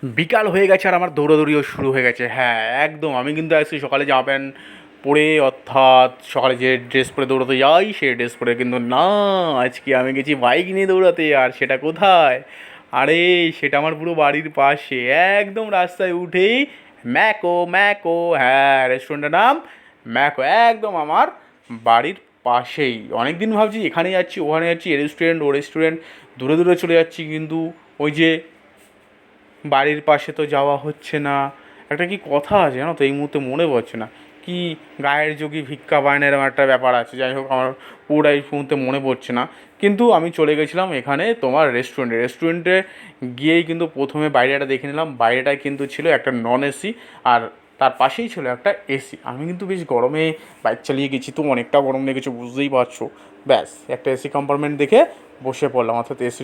বিকাল হয়ে গেছে আর আমার দৌড়াদৌড়িও শুরু হয়ে গেছে। হ্যাঁ, একদম। আমি কিন্তু আজকে সকালে জামা প্যান্ট পরে, অর্থাৎ সকালে যে ড্রেস পরে দৌড়াতে যাই সেই ড্রেস পরে কিন্তু না, আজকে আমি গেছি বাইক নিয়ে দৌড়াতে। আর সেটা কোথায়? আরে সেটা আমার পুরো বাড়ির পাশে, একদম রাস্তায় উঠেই ম্যাকো ম্যাকো, হ্যাঁ রেস্টুরেন্টের নাম ম্যাকো, একদম আমার বাড়ির পাশেই। অনেক দিন ভাবছি এখানে যাচ্ছি ওখানে যাচ্ছি, এ রেস্টুরেন্ট ও রেস্টুরেন্ট, দূরে দূরে চলে যাচ্ছি, কিন্তু ওই যে বাড়ির পাশে তো যাওয়া হচ্ছে না। একটা কি কথা আছে জানো তো, এই মুহূর্তে মনে পড়ছে না, কি গায়ের যোগী ভিক্ষা পায় না এরকম একটা ব্যাপার আছে। যাই হোক, আমার পুরোটাই এই মুহূর্তে মনে পড়ছে না। কিন্তু আমি চলে গেছিলাম এখানে তোমার রেস্টুরেন্টে গিয়েই কিন্তু প্রথমে বাইরেটা দেখে নিলাম। বাইরেটায় কিন্তু ছিল একটা নন এসি, আর তার পাশেই ছিল একটা এসি। আমি কিন্তু বেশ গরমে বাইক চালিয়ে গেছি, তো অনেকটা গরম লেগেছে বুঝতেই পারছো। ব্যাস একটা এসি কম্পার্টমেন্ট দেখে বসে পড়লাম, অর্থাৎ এসি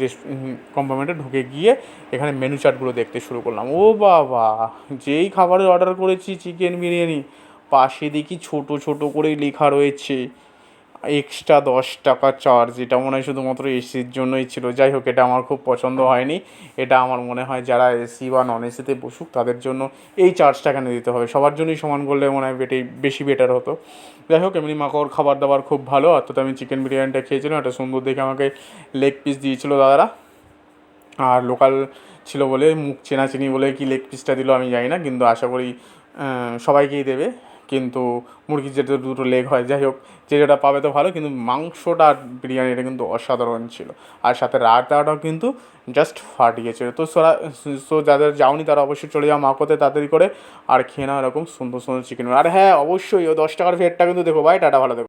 কম্পার্টমেন্টে ঢুকে গিয়ে এখানে মেনু চার্টগুলো দেখতে শুরু করলাম। ও বাবা, যেই খাবারের অর্ডার করেছি চিকেন বিরিয়ানি, পাশে দেখি ছোটো ছোটো করে লেখা রয়েছে এক্সট্রা 10 টাকা চার্জ। এটা মনে হয় শুধুমাত্র এসির জন্যই ছিল। যাই হোক, এটা আমার খুব পছন্দ হয়নি। এটা আমার মনে হয় যারা এসি বা নন এসিতে বসুক তাদের জন্য এই চার্জটা কেন দিতে হবে, সবার জন্যই সমান করলে মনে হয় বেশি বেটার হতো। যাই হোক, এমনি মাকড় খাবার দাবার খুব ভালো। অর্থাৎ আমি চিকেন বিরিয়ানিটা খেয়েছিলাম, একটা সুন্দর দেখে আমাকে লেগ পিস দিয়েছিলো দাদারা। আর লোকাল ছিল বলে, মুখ চেনাচিনি বলে কি লেগ পিসটা দিল আমি জানি না, কিন্তু আশা করি সবাইকেই দেবে। কিন্তু মুরগির যেটা দুটো লেগ হয়, যাই হোক, যে যেটা পাবে তো ভালো। কিন্তু মাংসটা আর বিরিয়ানিটা কিন্তু অসাধারণ ছিল। আর সাথে রায়তাটাও কিন্তু জাস্ট ফাটিয়েছিল। তো যাদের যাওনি তারা অবশ্যই চলে যাও মাকোতে তাড়াতাড়ি করে, আর খেয়ে নাও এরকম সুন্দর সুন্দর চিকেন। আর হ্যাঁ, অবশ্যই ও 10 টাকার ফেরটা কিন্তু দেখো ভাই। টাটা, ভালো দেখো।